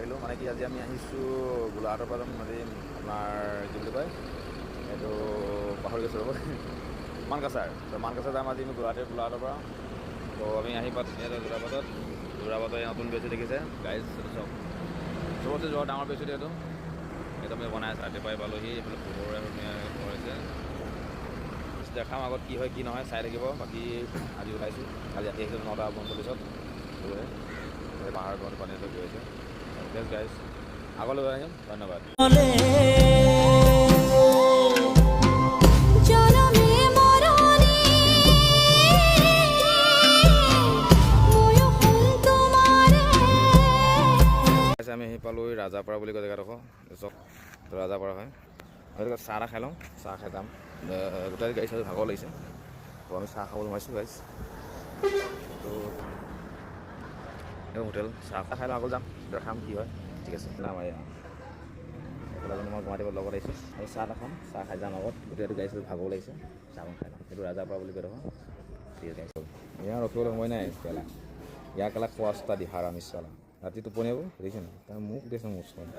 আহিলোঁ মানে কি আজি আমি আহিছোঁ গোলাঘাটৰ পৰা মানে আপোনাৰ কি বুলি কয় এইটো পাহৰি গৈছোঁ ৰ'ব মানকাছাৰ মানকাছাৰ যাম আজি আমি গোলাঘাটৰ পৰা তো আমি আহি পাত যোৰাবাটত নতুন বেছি দেখিছে গাইজ চব চবতে যোৱা ডাঙৰ বেছি এইটো আমি বনাই আছোঁ ৰাতিপুৱাই পালোহি এইফালে পোহৰে কৰিছে দেখাম আগত কি হয় কি নহয় চাই থাকিব বাকী আজি ওলাইছোঁ আজি ৰাতি আহিছোঁ 9:45 পাহাৰ ঘৰত পানী গৈ আছে গাইজ আগলৈ গৈ আহিম ধন্যবাদ আমি আহি পালোঁ ৰাজাপাৰা বুলি কয় জেগাডোখৰ ৰাজাপাৰা হয় সেইটো চাহ এটা খাই লওঁ চাহ খাই যাম গোটেই গাড়ী চাহ ভাগৰ লাগিছে তো আমি চাহ খাবলৈ সোমাইছোঁ গাইজ তো হোটেল চাহ খাই লওঁ আকৌ যাম দেখাম কি হয় ঠিক আছে নাম এইফালে মই গুৱাহাটীৰ লগত আহিছোঁ আৰু চাহ এটা খাম চাহ খাই যাম আগত গোটেইটো গাড়ী চাহ ভাগৰ লাগিছে চাহখন খাই লওঁ সেইটো ৰাজাপাৰা বুলি কয় দেখোন ঠিক আছে গাড়ী ইয়াৰ ৰখিবলৈ সময় নাই কেলা ইয়াৰ কেলা খোৱা চোৱা দিহাৰ আমি চালা ৰাতি টোপনি হ'ব দেখিছে নাই তাৰ মোক দিছে মোৰ ওচৰত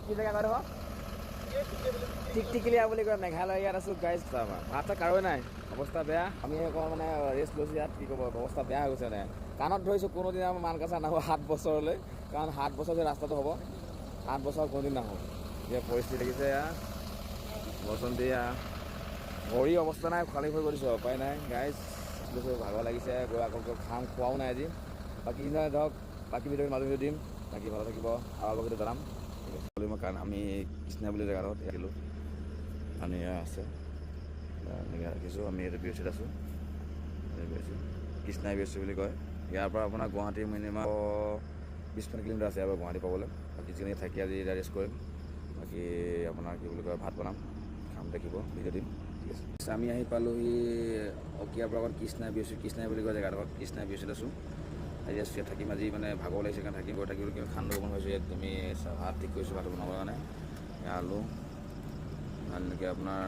কি জেগা কয় টিকটিকিলিয়া বুলি কয় মেঘালয় ইয়াত আছোঁ গাইজ ভাত চাত কাৰোৱে নাই অৱস্থা বেয়া আমি অকণ মানে ৰেষ্ট লৈছোঁ ইয়াত কি ক'ব অৱস্থা বেয়া হৈ গৈছে মানে কাণত ধৰিছোঁ কোনোদিন আমাৰ মানকাছাৰ নাহোঁ 7 বছৰলৈ কাৰণ 7 বছৰ যে ৰাস্তাটো হ'ব 7 বছৰ কোনোদিন নাহোঁ এতিয়া পৰিস্থিতি দেখিছে এয়া বসন্তি ভৰি অৱস্থা নাই খালী হৈ পৰিছোঁ উপায় নাই গাইজ লৈছোঁ ভাগৰ লাগিছে গৈ আকৌ খাম খোৱাও নাই আজি বাকী নহয় ধৰক বাকী ভিডিঅ' মাজে দিম বাকী ভালো থাকিব আৰু আগৰ ভিডিঅ' জনাম মই কাৰণ আমি কৃষ্ণা বুলি জেগাত আহিলোঁ আমি আছে এনেকৈ ৰাখিছোঁ আমি এইটো বি এছ চিত আছোঁ কৃষ্ণা বি এছ চি বুলি কয় ইয়াৰ পৰা আপোনাৰ গুৱাহাটী মিনিমাম 20 কিলোমিটাৰ আছে ইয়াৰ পৰা গুৱাহাটী পাবলৈ বাকী যিখিনি থাকি আজি ৰেষ্ট কৰিম বাকী আপোনাৰ কি বুলি কয় ভাত বনাম খাম দেখিব ভিডিঅ' দিম ঠিক আছে আমি আহি পালোঁহি অকিয়াৰ পৰা Krishna B S C Krishna বুলি কয় জেগাডোখৰত কৃষ্ণা বি এছ চিত আছোঁ আজি ইয়াত থাকিম আজি মানে ভাগৰ লাগিছে কাৰণে থাকিব কিন্তু খান্দো অকণ হৈছোঁ ইয়াত আমি ভাত ঠিক কৰিছোঁ ভাত বনাবৰ কাৰণে আলু এনেকৈ আপোনাৰ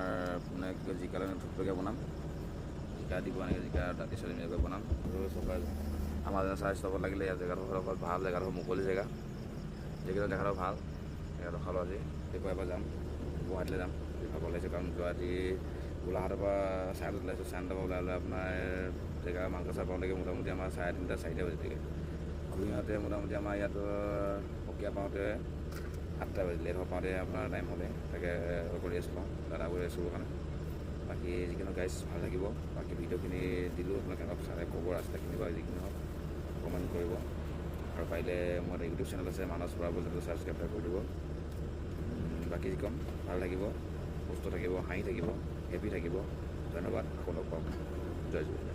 মানে কি কয় জিকা থুপথুপীয়াকৈ বনাম জিকা দিব এনেকৈ জিকা দাঁতি চালি এনেকৈ বনাম চফাই আমাৰ স্বাস্থ্য লাগিলে ইয়াত জেগাডোখৰ অকল ভাল জেগাডোখৰ মুকলি জেগা জেগাটো দেখাটো ভাল জেগাটো খালোঁ আজি দেখুৱাই এবাৰ যাম গুৱাহাটীলৈ যাম ভাগৰ লাগিছে কাৰণ গুৱাহাটী গোলাঘাটৰ পৰা চাইডত ওলাইছোঁ চাইডৰ পৰা ওলাই আপোনাৰ জেগা মানকাছাৰ পাওঁলৈকে মোটামুটি আমাৰ 3:30 4টা বাজি থাকে ঘূৰি আহোঁতে মোটামুটি আমাৰ ইয়াত অকিয়া পাওঁতে 8টা বাজিলে এডোখৰ পাওঁতে আপোনাৰ টাইম হ'লে তাকে কৰি আছোঁ দাদা কৰি আছোঁ কাৰণে বাকী যিখিনি গাইজ ভাল থাকিব বাকী ভিডিঅ'খিনি দিলোঁ আপোনালোকে অলপ চাই ক'ব ৰাস্তাখিনি বা যিখিনি হওক কমেণ্ট কৰিব আৰু পাৰিলে মোৰ এটা ইউটিউব চেনেল আছে মানস বৰা বুলি ছাবস্ক্ৰাইব কৰি দিব বাকী যি ক'ম ভাল থাকিব সুস্থ থাকিব হাঁহি থাকিব হেপী থাকিব ধন্যবাদ আকৌ লগ পাম জয় জয়